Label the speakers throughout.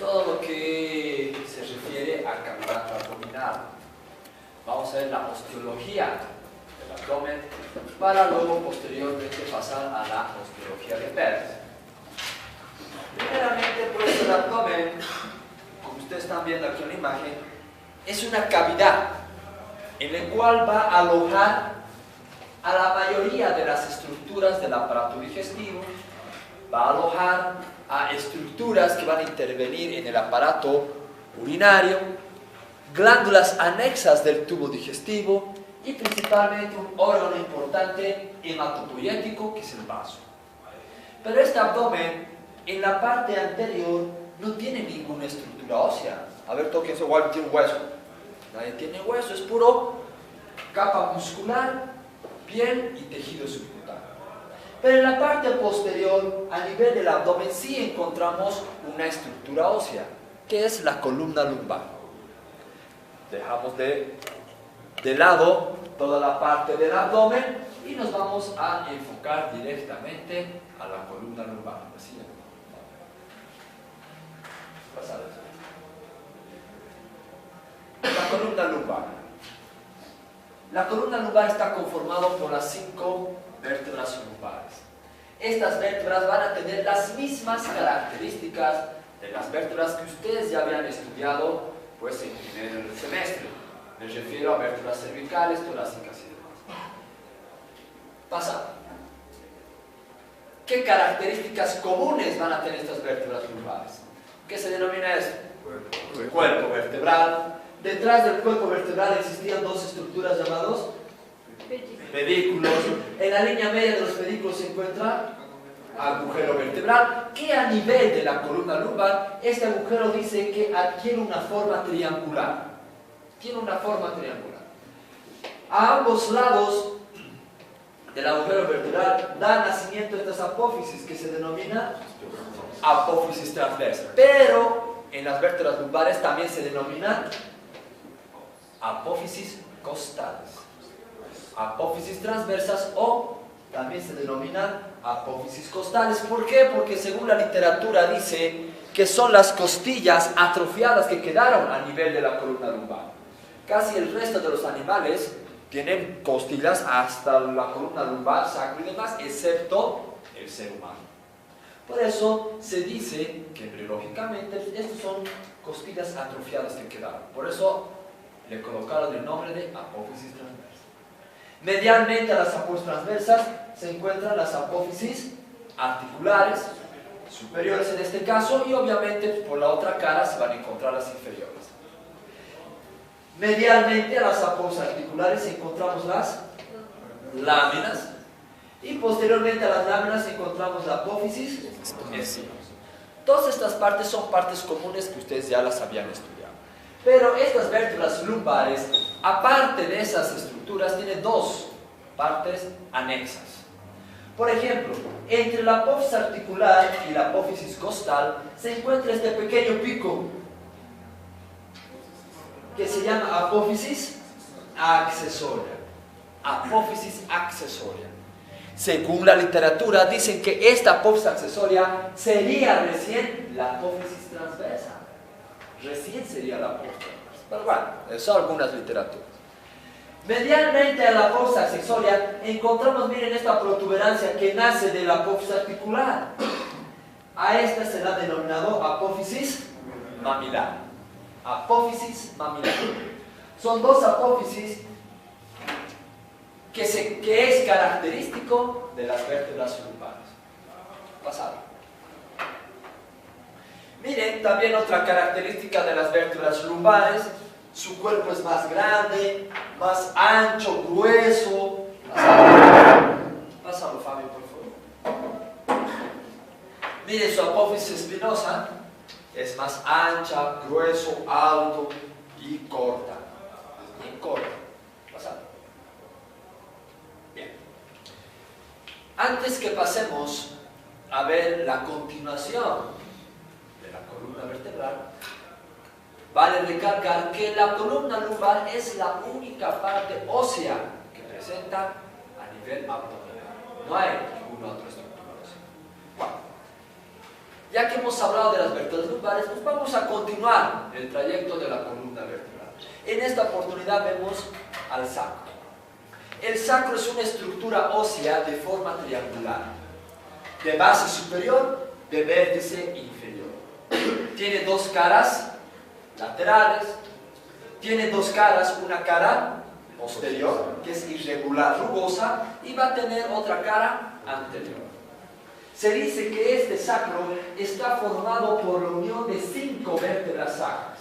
Speaker 1: todo lo que se refiere a cavidad abdominal. Vamos a ver la osteología del abdomen para luego posteriormente pasar a la osteología del pelvis. Primeramente, pues el abdomen, como ustedes están viendo aquí en la imagen, es una cavidad en la cual va a alojar a la mayoría de las estructuras del aparato digestivo, va a alojar a estructuras que van a intervenir en el aparato urinario, glándulas anexas del tubo digestivo y principalmente un órgano importante hematopoyético que es el vaso. Pero este abdomen en la parte anterior no tiene ninguna estructura ósea. A ver, toquen eso, igual tiene un hueso. Nadie tiene hueso, es puro capa muscular, piel y tejido subcutáneo. Pero en la parte posterior, a nivel del abdomen, sí encontramos una estructura ósea, que es la columna lumbar. Dejamos de lado toda la parte del abdomen y nos vamos a enfocar directamente a la columna lumbar. Así. La columna lumbar. La columna lumbar está conformada por las 5 vértebras lumbares. Estas vértebras van a tener las mismas características de las vértebras que ustedes ya habían estudiado pues, en primer semestre. Me refiero a vértebras cervicales, torácicas y demás. Pasa. ¿Qué características comunes van a tener estas vértebras lumbares? ¿Qué se denomina eso? Cuerpo vertebral. Detrás del cuerpo vertebral existían dos estructuras llamadas pedículos. En la línea media de los pedículos se encuentra agujero vertebral, que a nivel de la columna lumbar, este agujero dice que adquiere una forma triangular. Tiene una forma triangular. A ambos lados del agujero vertebral da nacimiento a estas apófisis que se denomina apófisis transversa. Pero en las vértebras lumbares también se denomina apófisis costales, apófisis transversas o también se denominan apófisis costales. ¿Por qué? Porque según la literatura dice que son las costillas atrofiadas que quedaron a nivel de la columna lumbar. Casi el resto de los animales tienen costillas hasta la columna lumbar, sacro y demás, excepto el ser humano. Por eso se dice que embriológicamente estas son costillas atrofiadas que quedaron. Por eso le colocaron el nombre de apófisis transversa. Medialmente a las apófisis transversas se encuentran las apófisis articulares, superiores en este caso, y obviamente por la otra cara se van a encontrar las inferiores. Medialmente a las apófisis articulares encontramos las láminas, y posteriormente a las láminas encontramos la apófisis espinos. Todas estas partes son partes comunes que ustedes ya las habían estudiado. Pero estas vértebras lumbares, aparte de esas estructuras, tienen dos partes anexas. Por ejemplo, entre la apófisis articular y la apófisis costal se encuentra este pequeño pico que se llama apófisis accesoria. Apófisis accesoria. Según la literatura, dicen que esta apófisis accesoria sería recién la apófisis transversa. Recién sería la apófisis transversa. Pero bueno, son algunas literaturas. Medialmente a la apófisis accesoria encontramos, miren, esta protuberancia que nace de la apófisis articular. A esta se la ha denominado apófisis mamilar. Apófisis mamilar. Son dos apófisis que es característico de las vértebras lumbares. Pasado. Miren, también otra característica de las vértebras lumbares, su cuerpo es más grande, más ancho, grueso. Pásalo, Fabio, por favor. Miren, su apófisis espinosa es más ancha, grueso, alto y corta. Bien corta. Pasado. Bien. Antes que pasemos a ver la continuación de la columna vertebral, vale recalcar que la columna lumbar es la única parte ósea que presenta a nivel abdominal. No hay ninguna otra estructura ósea. Bueno. Ya que hemos hablado de las vértebras lumbares, pues vamos a continuar el trayecto de la columna vertebral. En esta oportunidad vemos al sacro. El sacro es una estructura ósea de forma triangular, de base superior, de vértice inferior. Tiene dos caras laterales, tiene dos caras, una cara posterior, que es irregular, rugosa, y va a tener otra cara anterior. Se dice que este sacro está formado por la unión de 5 vértebras sacras.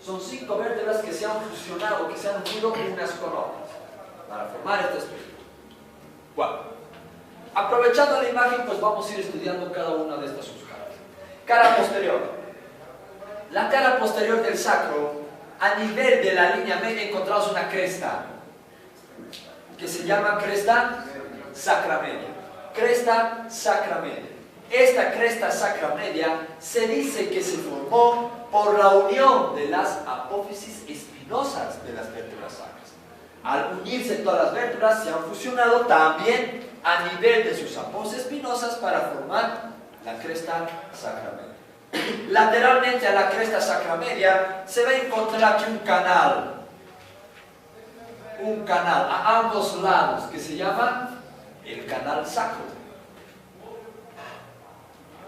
Speaker 1: Son 5 vértebras que se han fusionado, que se han unido unas con otras, para formar esta estructura. Bueno, aprovechando la imagen, pues vamos a ir estudiando cada una de estas sus caras. Cara posterior. La cara posterior del sacro, a nivel de la línea media encontramos una cresta, que se llama cresta sacramedia. Cresta sacramedia. Esta cresta sacramedia se dice que se formó por la unión de las apófisis espinosas de las vértebras sacras. Al unirse todas las vértebras se han fusionado también a nivel de sus apófisis espinosas para formar la cresta sacramedia. Lateralmente a la cresta sacramedia se va a encontrar aquí un canal a ambos lados que se llama el canal sacro.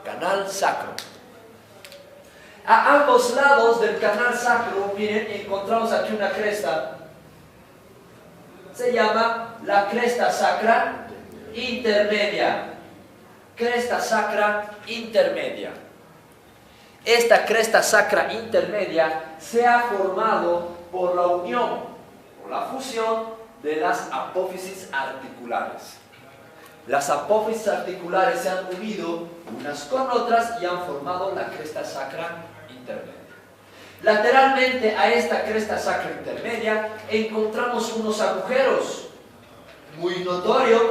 Speaker 1: Canal sacro. A ambos lados del canal sacro, miren, encontramos aquí una cresta. Se llama la cresta sacra intermedia. Cresta sacra intermedia. Esta cresta sacra intermedia se ha formado por la unión, por la fusión de las apófisis articulares. Las apófisis articulares se han unido unas con otras y han formado la cresta sacra intermedia. Lateralmente a esta cresta sacra intermedia encontramos unos agujeros muy notorios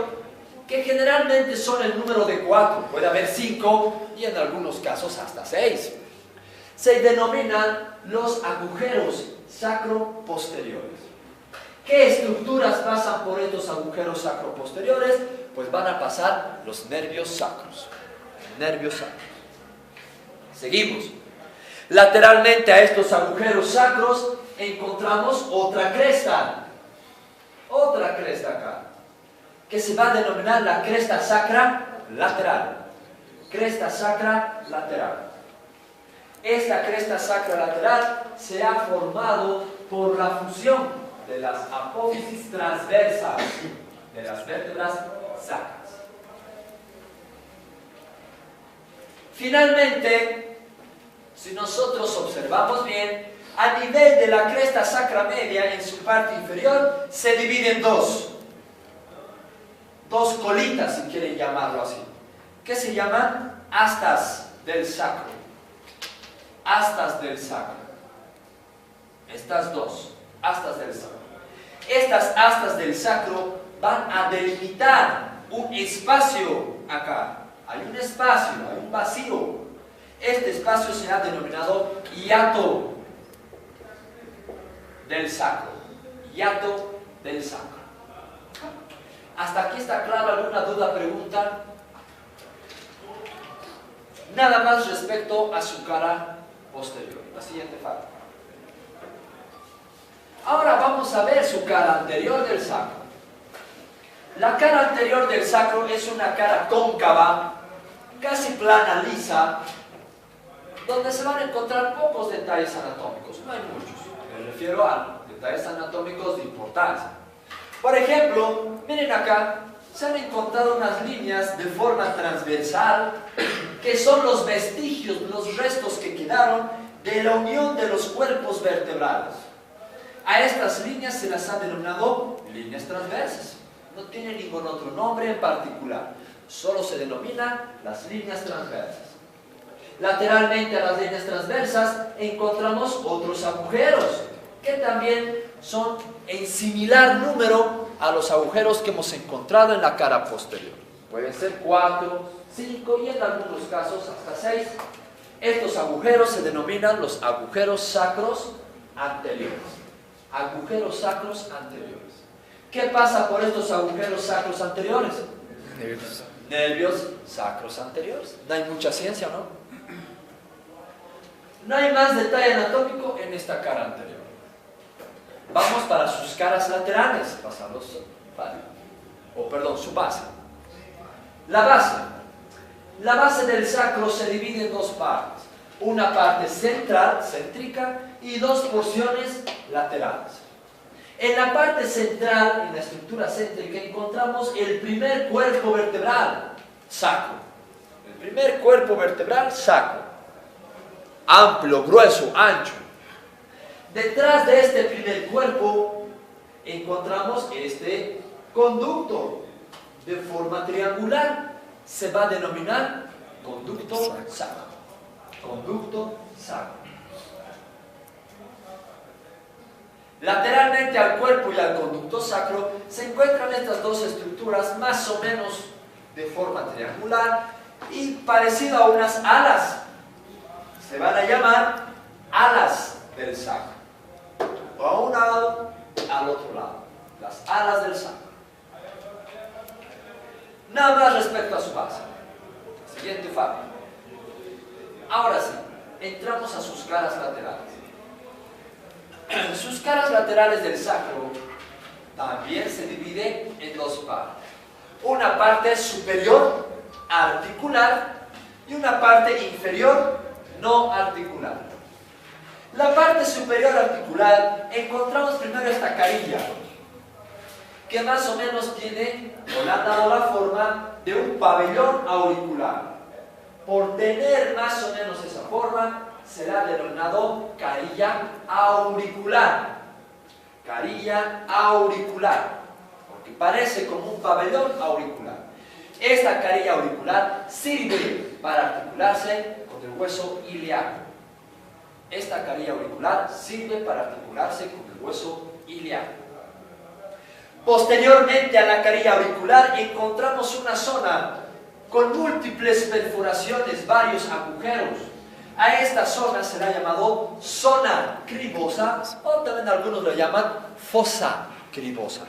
Speaker 1: que generalmente son el número de 4, puede haber 5 y en algunos casos hasta 6. Se denominan los agujeros sacroposteriores. ¿Qué estructuras pasan por estos agujeros sacroposteriores? Pues van a pasar los nervios sacros. Nervios sacros. Seguimos. Lateralmente a estos agujeros sacros encontramos otra cresta. Otra cresta acá, que se va a denominar la cresta sacra lateral. Cresta sacra lateral. Esta cresta sacra lateral se ha formado por la fusión de las apófisis transversas de las vértebras sacras. Finalmente, si nosotros observamos bien, a nivel de la cresta sacra media, en su parte inferior, se divide en dos colitas, si quieren llamarlo así, que se llaman astas del sacro. Astas del sacro. Estas dos, astas del sacro. Estas astas del sacro van a delimitar un espacio acá. Hay un espacio, hay un vacío. Este espacio se ha denominado hiato del sacro. Hiato del sacro. ¿Hasta aquí está claro? ¿Alguna duda, pregunta? Nada más respecto a su cara posterior. La siguiente parte. Ahora vamos a ver su cara anterior del sacro. La cara anterior del sacro es una cara cóncava, casi plana, lisa, donde se van a encontrar pocos detalles anatómicos. No hay muchos. Me refiero a detalles anatómicos de importancia. Por ejemplo, miren acá, se han encontrado unas líneas de forma transversal que son los vestigios, los restos que quedaron de la unión de los cuerpos vertebrales. A estas líneas se las ha denominado líneas transversas. No tiene ningún otro nombre en particular, solo se denominan las líneas transversas. Lateralmente a las líneas transversas encontramos otros agujeros que también son en similar número a los agujeros que hemos encontrado en la cara posterior. Pueden ser 4, 5 y en algunos casos hasta 6. Estos agujeros se denominan los agujeros sacros anteriores. Agujeros sacros anteriores. ¿Qué pasa por estos agujeros sacros anteriores? Nervios sacros anteriores. No hay mucha ciencia, ¿no? No hay más detalle anatómico en esta cara anterior. Vamos para sus caras laterales, pasarlos, su base. La base. La base del sacro se divide en dos partes. Una parte central, céntrica, y dos porciones laterales. En la parte central, en la estructura céntrica, encontramos el primer cuerpo vertebral, sacro. El primer cuerpo vertebral, sacro. Amplio, grueso, ancho. Detrás de este primer cuerpo encontramos este conducto de forma triangular. Se va a denominar conducto sacro. Conducto sacro. Lateralmente al cuerpo y al conducto sacro se encuentran estas dos estructuras más o menos de forma triangular y parecido a unas alas. Se van a llamar alas del sacro. O a un lado, al otro lado. Las alas del sacro. Nada más respecto a su base. Siguiente fábrica. Ahora sí, entramos a sus caras laterales. Sus caras laterales del sacro también se divide en dos partes. Una parte superior articular y una parte inferior no articular. La parte superior articular encontramos primero esta carilla, que más o menos tiene o le han dado la forma de un pabellón auricular. Por tener más o menos esa forma, será denominado carilla auricular. Carilla auricular, porque parece como un pabellón auricular. Esta carilla auricular sirve para articularse con el hueso ilíaco. Esta carilla auricular sirve para articularse con el hueso ilíaco. Posteriormente a la carilla auricular encontramos una zona con múltiples perforaciones, varios agujeros. A esta zona se le ha llamado zona cribosa, o también algunos lo llaman fosa cribosa.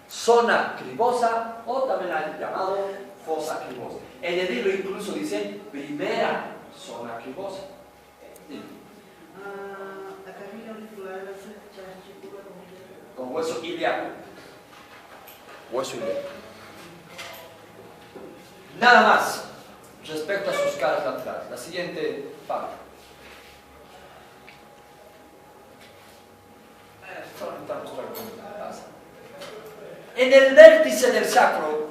Speaker 1: Zona cribosa, o también la han llamado fosa cribosa. En el libro incluso dice primera zona cribosa.
Speaker 2: La carilla auricular se articula
Speaker 1: con hueso ilíaco. Hueso ilíaco. Nada más respecto a sus caras laterales. La siguiente fábrica. En el vértice del sacro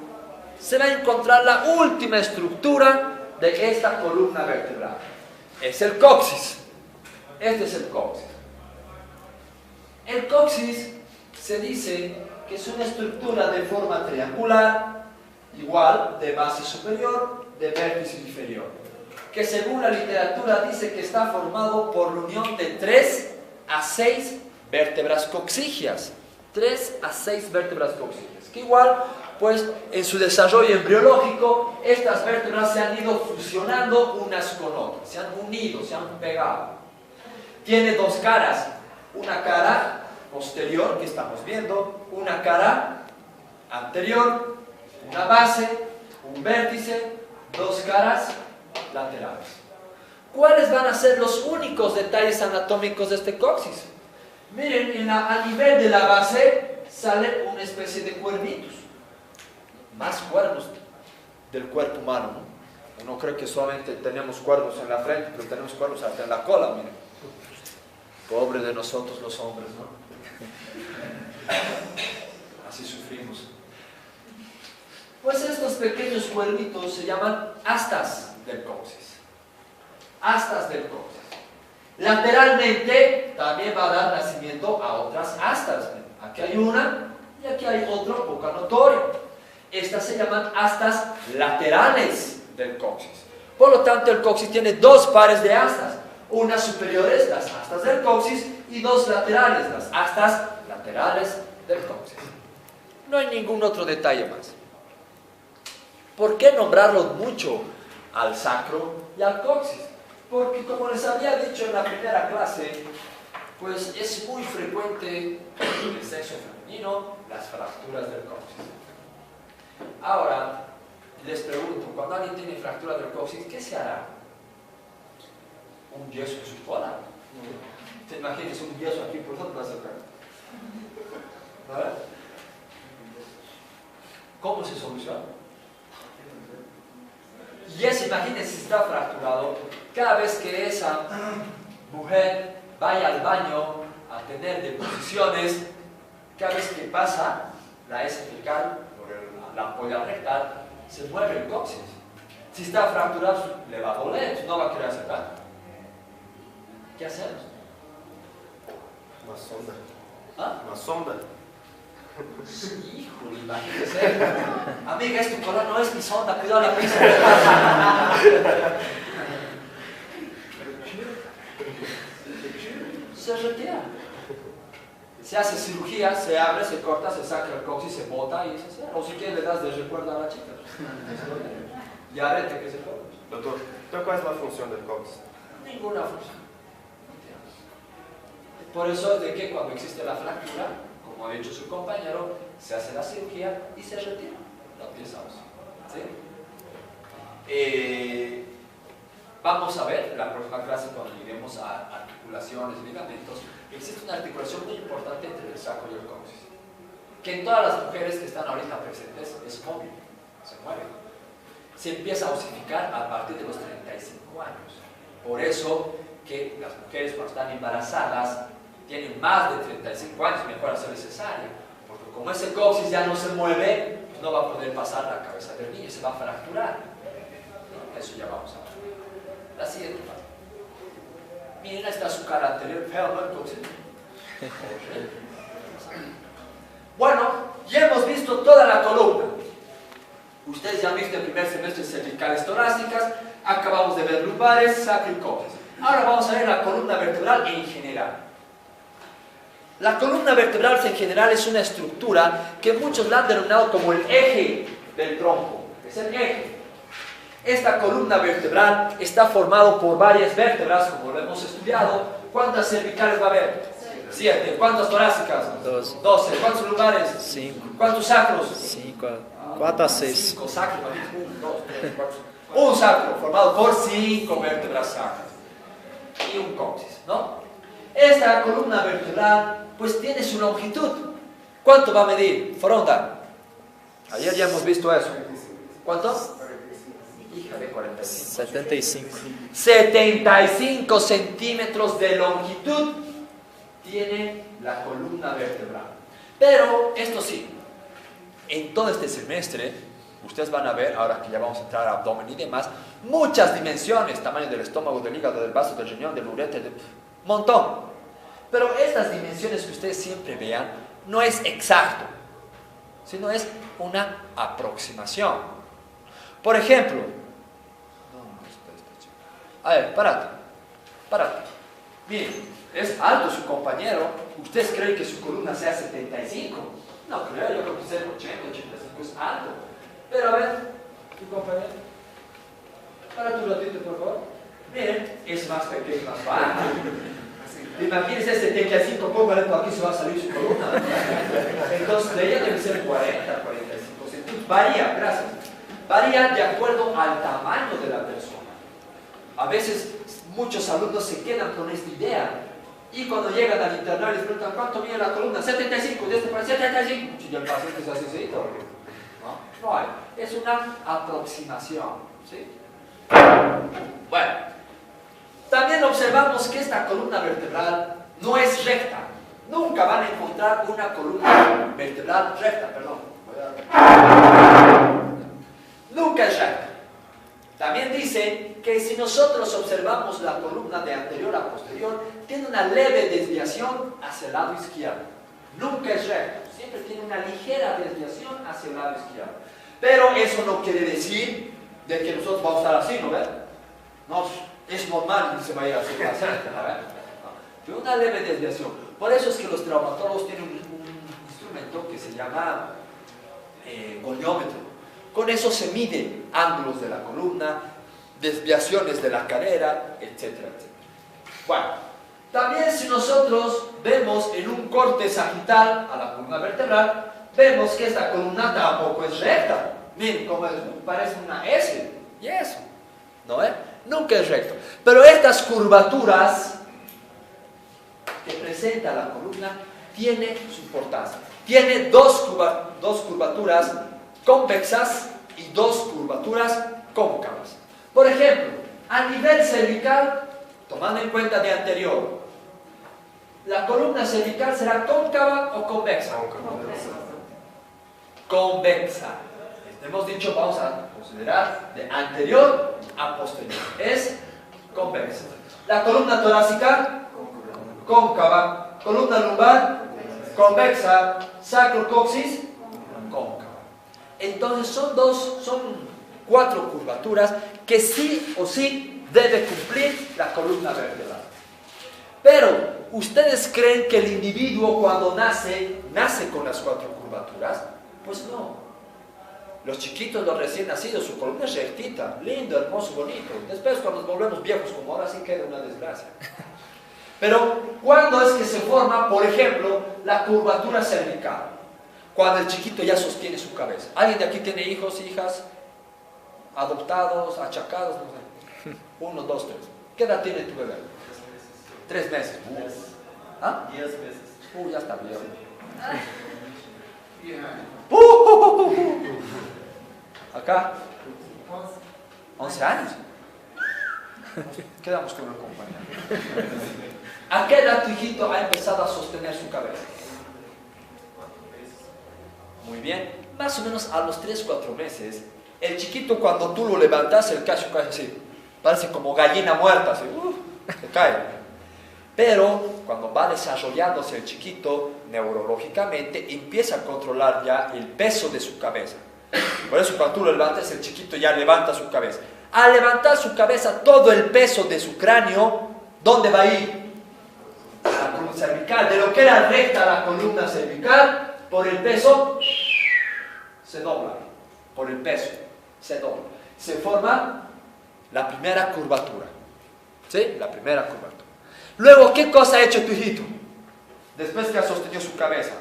Speaker 1: se va a encontrar la última estructura de esta columna vertebral. Es el coxis. Este es el coxis. El coxis se dice que es una estructura de forma triangular, igual de base superior, de vértice inferior, que según la literatura dice que está formado por la unión de 3 a 6 vértebras coxígeas. 3 a 6 vértebras coxígeas, que igual, pues, en su desarrollo embriológico, estas vértebras se han ido fusionando unas con otras, se han unido, se han pegado. Tiene dos caras, una cara posterior que estamos viendo, una cara anterior, una base, un vértice, dos caras laterales. ¿Cuáles van a ser los únicos detalles anatómicos de este coxis? Miren, a nivel de la base sale una especie de cuernitos, más cuernos del cuerpo humano, ¿no? Uno cree que solamente tenemos cuernos en la frente, pero tenemos cuernos hasta en la cola, miren. Pobre de nosotros los hombres, ¿no? Así sufrimos. Pues estos pequeños cuernitos se llaman astas del coxis. Astas del coxis. Lateralmente también va a dar nacimiento a otras astas. Aquí hay una y aquí hay otro poco notorio. Estas se llaman astas laterales del coxis. Por lo tanto, el coxis tiene dos pares de astas. Unas superiores, las astas del coxis, y dos laterales, las astas laterales del coxis. No hay ningún otro detalle más. ¿Por qué nombrarlos mucho al sacro y al coxis? Porque, como les había dicho en la primera clase, pues es muy frecuente en el sexo femenino las fracturas del coxis. Ahora, les pregunto, cuando alguien tiene fractura del coxis, ¿qué se hará? un yeso en su cola. ¿Te imaginas un yeso aquí? ¿Por dónde vas a sacar? ¿Vale? ¿Cómo se soluciona? Y eso, imagínense, si está fracturado, cada vez que esa mujer vaya al baño a tener deposiciones, cada vez que pasa la heces fecal, la ampolla rectal, se mueve el coxis. Si está fracturado, le va a doler, no va a querer sacar. ¿Qué hacemos?
Speaker 3: Una sonda.
Speaker 1: ¿Ah?
Speaker 3: Una sonda.
Speaker 1: Híjole, imagínese. Amiga, es tu cola, no es mi sonda, cuidado la pisa. Se retira. Se hace cirugía, se abre, se corta, se saca el coxis, se bota y se cierra. O si quieres le das de recuerdo a la chica. Y arete que se corta.
Speaker 3: Doutor, então qual é a função do cox?
Speaker 1: Ninguna función. Por eso de que cuando existe la fractura, como ha dicho su compañero, se hace la cirugía y se retira la pieza ósea. ¿Sí? Vamos a ver en la próxima clase cuando lleguemos a articulaciones, ligamentos, existe una articulación muy importante entre el sacro y el coxis, que en todas las mujeres que están ahorita presentes es móvil, se mueve. Se empieza a osificar a partir de los 35 años. Por eso que las mujeres cuando están embarazadas tienen más de 35 años, mejor hacer cesárea, porque como ese coxis ya no se mueve, pues no va a poder pasar la cabeza del niño, se va a fracturar. Eso ya vamos a ver. La siguiente parte. Miren, está su cara anterior, feo, ¿no? El coxis. Bueno, ya hemos visto toda la columna. Ustedes ya han visto el primer semestre cervicales torácicas, acabamos de ver lumbares, sacro y coxis. Ahora vamos a ver la columna vertebral en general. La columna vertebral en general es una estructura que muchos la han denominado como el eje del tronco. Es el eje. Esta columna vertebral está formado por varias vértebras, como lo hemos estudiado. ¿Cuántas cervicales va a haber? 7. ¿Cuántas torácicas? 12. ¿Cuántos lumbares?
Speaker 4: 5.
Speaker 1: ¿Cuántos sacros?
Speaker 4: 5. 4 a 6.
Speaker 1: 5 sacros. 1, 2, 3, 4. Un sacro formado por 5 vértebras sacras. Y un coxis, ¿no? Esta columna vertebral pues tiene su longitud. ¿Cuánto va a medir? Fronda. Ayer ya hemos visto eso. ¿Cuánto? Hija de 45.
Speaker 4: 75.
Speaker 1: 75 centímetros de longitud tiene la columna vertebral. Pero esto sí, en todo este semestre ustedes van a ver, ahora que ya vamos a entrar a abdomen y demás, muchas dimensiones, tamaño del estómago, del hígado, del vaso, del riñón, del ureter, montón. Pero estas dimensiones que ustedes siempre vean no es exacto, sino es una aproximación. Por ejemplo, a ver, párate. Miren, es alto su compañero. ¿Ustedes creen que su columna sea 75? No creo, yo creo que sea 80, 85 es alto. Pero a ver, tu compañero. Párate un ratito, por favor. Miren, es más pequeño, más bajo. Imagínense 75, póngale por aquí, se va a salir su columna. Entonces, de ella debe ser 40, 45 centímetros. Varía, gracias. Varía de acuerdo al tamaño de la persona. A veces muchos alumnos se quedan con esta idea y cuando llegan al internado les preguntan ¿cuánto mide la columna? 75, de este para 75. Y el paciente se hace así, no hay. Es una aproximación, ¿sí? Bueno, también observamos que esta columna vertebral no es recta. Nunca van a encontrar una columna vertebral recta, perdón. Nunca es recta. También dicen que si nosotros observamos la columna de anterior a posterior, tiene una leve desviación hacia el lado izquierdo. Nunca es recto, siempre tiene una ligera desviación hacia el lado izquierdo. Pero eso no quiere decir de que nosotros vamos a estar así, ¿no ven? No, es normal que se vaya a hacer así, ¿no ven? Tiene una leve desviación. Por eso es que los traumatólogos tienen un instrumento que se llama goniómetro. Con eso se miden ángulos de la columna, desviaciones de la cadera, etcétera, etcétera. Bueno, también si nosotros vemos en un corte sagital a la columna vertebral, vemos que esta columna tampoco es recta. Miren cómo parece una S. Y eso, ¿no es? Nunca es recto. Pero estas curvaturas que presenta la columna tiene su importancia. Tiene dos curvaturas convexas y dos curvaturas cóncavas. Por ejemplo, a nivel cervical, tomando en cuenta de anterior, ¿la columna cervical será cóncava o convexa? Convexa. Hemos dicho, vamos a considerar de anterior a posterior. Es convexa. La columna torácica, cóncava. Columna lumbar, convexa. Sacrocoxis, cóncava. Entonces son 4 curvaturas que sí o sí debe cumplir la columna vertebral. Pero, ¿ustedes creen que el individuo cuando nace con las 4 curvaturas? Pues no. Los chiquitos, los recién nacidos, su columna es rectita, lindo, hermoso, bonito. Después cuando nos volvemos viejos como ahora sí queda una desgracia. Pero, ¿cuándo es que se forma, por ejemplo, la curvatura cervical? Cuando el chiquito ya sostiene su cabeza. ¿Alguien de aquí tiene hijos, hijas, adoptados, achacados? No sé. 1, 2, 3. ¿Qué edad tiene tu bebé? 3 meses. ¿Ah?
Speaker 3: 10 meses.
Speaker 1: Ya está viejo. Acá. 11 años. Quedamos con una compañera. ¿A qué edad tu hijito ha empezado a sostener su cabeza? Muy bien. Más o menos a los 3, 4 meses, el chiquito cuando tú lo levantas, el cacho cae así. Parece como gallina muerta, así. Se cae. Pero cuando va desarrollándose el chiquito, neurológicamente, empieza a controlar ya el peso de su cabeza. Por eso cuando tú lo levantas, el chiquito ya levanta su cabeza. Al levantar su cabeza, todo el peso de su cráneo, ¿dónde va a ir? A la columna cervical. De lo que era recta la columna cervical, por el peso, se dobla. Por el peso, se dobla. Se forma la primera curvatura. ¿Sí? La primera curvatura. Luego, ¿qué cosa ha hecho tu hijito? Después que ha sostenido su cabeza.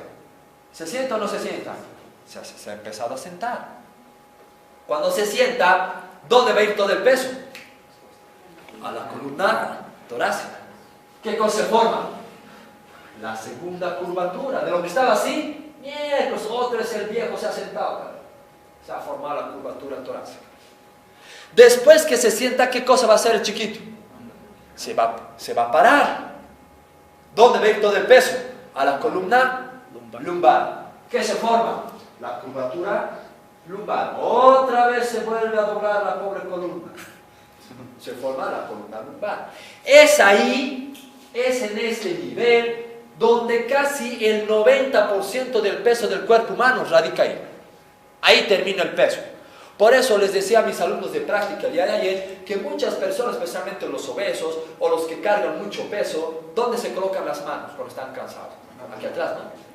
Speaker 1: ¿Se sienta o no se sienta? Se ha empezado a sentar. Cuando se sienta, ¿dónde va a ir todo el peso? A la columna torácica. ¿Qué cosa se forma? La segunda curvatura. De lo que estaba así, pues otro es el viejo, se ha sentado. Se ha formado la curvatura torácica. Después que se sienta, ¿qué cosa va a hacer el chiquito? Se va a parar. ¿Dónde va a ir todo el peso? A la columna lumbar. ¿Qué se forma? La curvatura lumbar. Otra vez se vuelve a doblar la pobre columna. Se forma la columna lumbar. Es ahí, es en este nivel, donde casi el 90% del peso del cuerpo humano radica ahí. Ahí termina el peso. Por eso les decía a mis alumnos de práctica el día de ayer que muchas personas, especialmente los obesos o los que cargan mucho peso, ¿dónde se colocan las manos cuando están cansados? Aquí atrás, ¿no?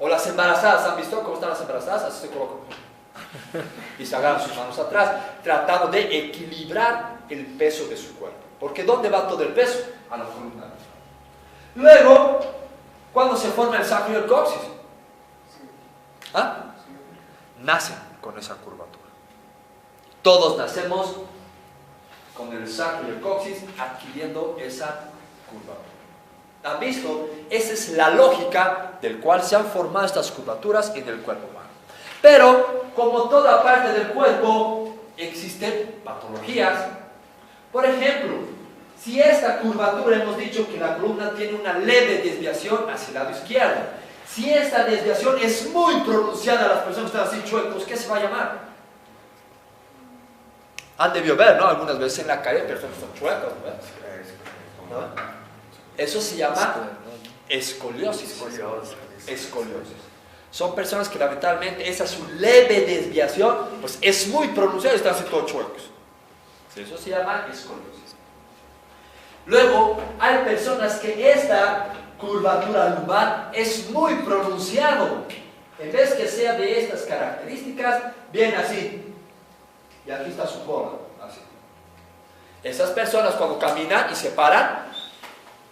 Speaker 1: O las embarazadas, ¿han visto cómo están las embarazadas? Así se colocan. Y se agarran sus manos atrás, tratando de equilibrar el peso de su cuerpo. Porque ¿dónde va todo el peso? A la columna. Luego, ¿cuándo se forma el sacro y el coxis? ¿Ah? Nacen con esa curvatura. Todos nacemos con el sacro y el coxis adquiriendo esa curvatura. ¿Han visto? Esa es la lógica del cual se han formado estas curvaturas en el cuerpo humano. Pero, como toda parte del cuerpo, existen patologías. Por ejemplo, si esta curvatura hemos dicho que la columna tiene una leve desviación hacia el lado izquierdo, si esta desviación es muy pronunciada, las personas están así chuecos, ¿qué se va a llamar? Han debido ver, ¿no? Algunas veces en la calle personas son chuecas, ¿no? Eso se llama escoliosis. Escoliosis. Son personas que lamentablemente esa su leve desviación pues es muy pronunciada y están así todos chuecos. Eso se llama escoliosis. Luego hay personas que esta curvatura lumbar es muy pronunciado. En vez que sea de estas características, viene así. Y aquí está su cola, así. Esas personas cuando caminan y se paran,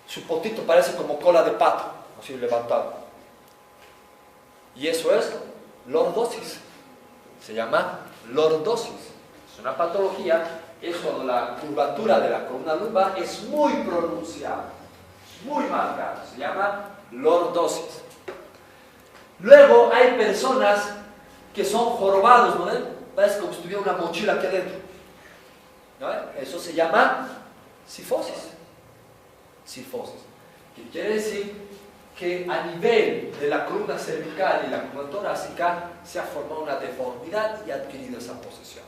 Speaker 1: su potito parece como cola de pato, así levantado. Y eso es lordosis. Se llama lordosis. Es una patología es cuando la curvatura de la columna lumbar es muy pronunciada, muy marcada, se llama lordosis. Luego hay personas que son jorobados, ¿no ven? Parece como si tuviera una mochila aquí adentro, ¿no ven? Eso se llama cifosis. Cifosis, que quiere decir que a nivel de la columna cervical y la columna torácica se ha formado una deformidad y ha adquirido esa posición,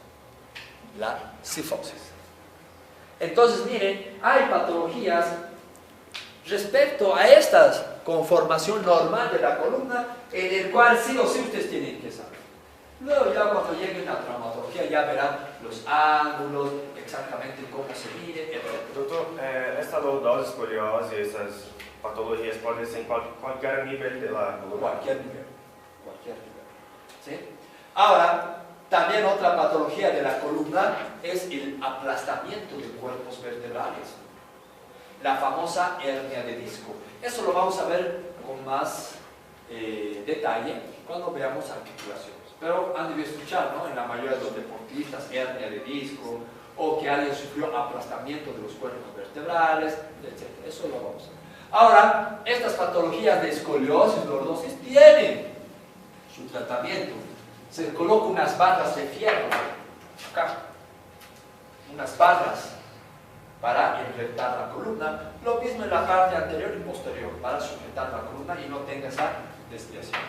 Speaker 1: la cifosis. Entonces, miren, hay patologías respecto a esta conformación normal de la columna, en el cual sí o sí ustedes tienen que saber. Luego ya cuando lleguen a traumatología ya verán los ángulos, exactamente cómo se mide, etc.
Speaker 3: Doutor, esta lordose, escoliose y esas patologías pueden ser en cualquier nivel de la columna.
Speaker 1: Cualquier nivel. ¿Sí? Ahora, también otra patología de la columna es el aplastamiento de cuerpos vertebrales. La famosa hernia de disco. Eso lo vamos a ver con más detalle cuando veamos articulaciones. Pero han debido escuchar, ¿no? En la mayoría de los deportistas, hernia de disco, o que alguien sufrió aplastamiento de los cuerpos vertebrales, etc. Eso lo vamos a ver. Ahora, estas patologías de escoliosis, lordosis, tienen su tratamiento. Se coloca unas barras de fierro, acá, unas barras para enrectar la columna. Lo mismo en la parte anterior y posterior, para sujetar la columna y no tenga esa desviación.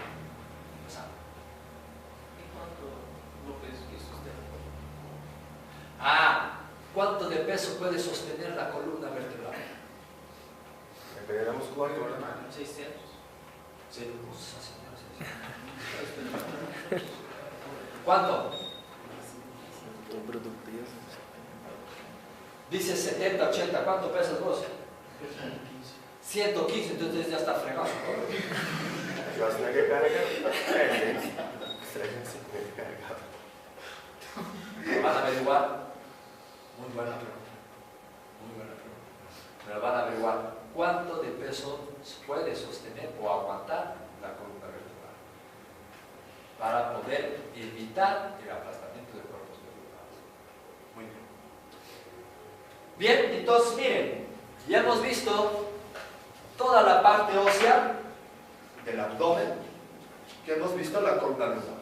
Speaker 1: ¿Cuánto de peso puede sostener la columna vertebral?
Speaker 3: Depende de la musculatura.
Speaker 5: 600.
Speaker 1: Sí. ¿Cuánto?
Speaker 4: Dobro do peso.
Speaker 1: Dice 70, 80. ¿Cuánto pesas vos? 115, entonces ya está fregado.
Speaker 3: Schwarzenegger carga 350 cargado.
Speaker 1: ¿Lo van a averiguar? Muy buena pregunta. Muy buena pregunta. Me van a averiguar cuánto de peso puede sostener o aguantar la columna vertebral para poder evitar el aplastamiento de cuerpos vertebrales. Muy bien. Bien, entonces miren, ya hemos visto toda la parte ósea del abdomen, que hemos visto la columna lumbar.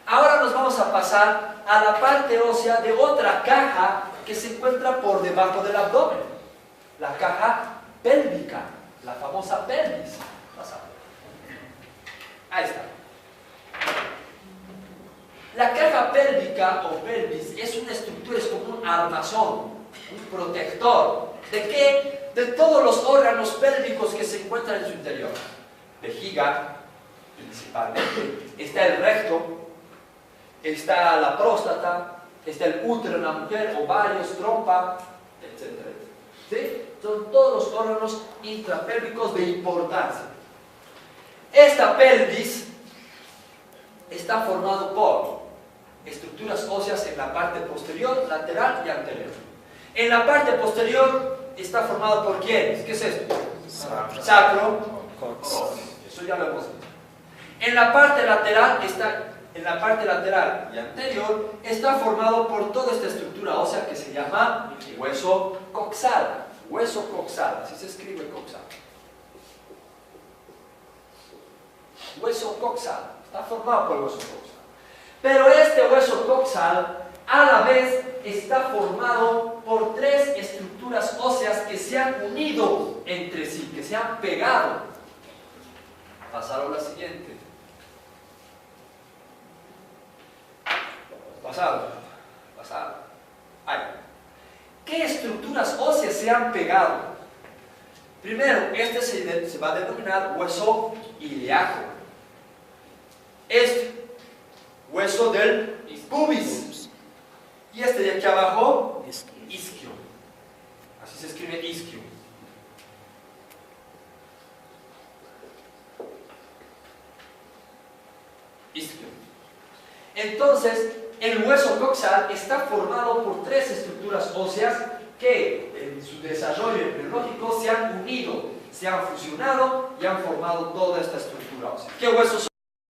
Speaker 1: Ahora nos vamos a pasar a la parte ósea de otra caja que se encuentra por debajo del abdomen, la caja pélvica, la famosa pelvis. Ahí está. La caja pélvica o pelvis es una estructura, es como un armazón, un protector. ¿De qué? De todos los órganos pélvicos que se encuentran en su interior. Vejiga, principalmente. Está el recto, está la próstata, está el útero en la mujer, ovarios, trompa, etc. ¿Sí? Son todos los órganos intrapélvicos de importancia. Esta pelvis está formado por estructuras óseas en la parte posterior, lateral y anterior. En la parte posterior está formado por ¿quiénes? ¿Qué es esto? Sacro, coxis. Eso ya lo hemos visto. En la parte lateral y anterior está formado por toda esta estructura ósea que se llama hueso coxal. Hueso coxal, así se escribe coxal. Hueso coxal, está formado por el hueso coxal. Pero este hueso coxal a la vez está formado por tres estructuras óseas que se han unido entre sí, que se han pegado. Pasaron la siguiente. Pasado. Ahí. ¿Qué estructuras óseas se han pegado? Primero, este se va a denominar hueso ilíaco. Este, hueso del pubis. Y este de aquí abajo, isquio. Así se escribe isquio. Isquio. Entonces, el hueso coxal está formado por tres estructuras óseas que en su desarrollo embriológico se han unido, se han fusionado y han formado toda esta estructura ósea. ¿Qué huesos son?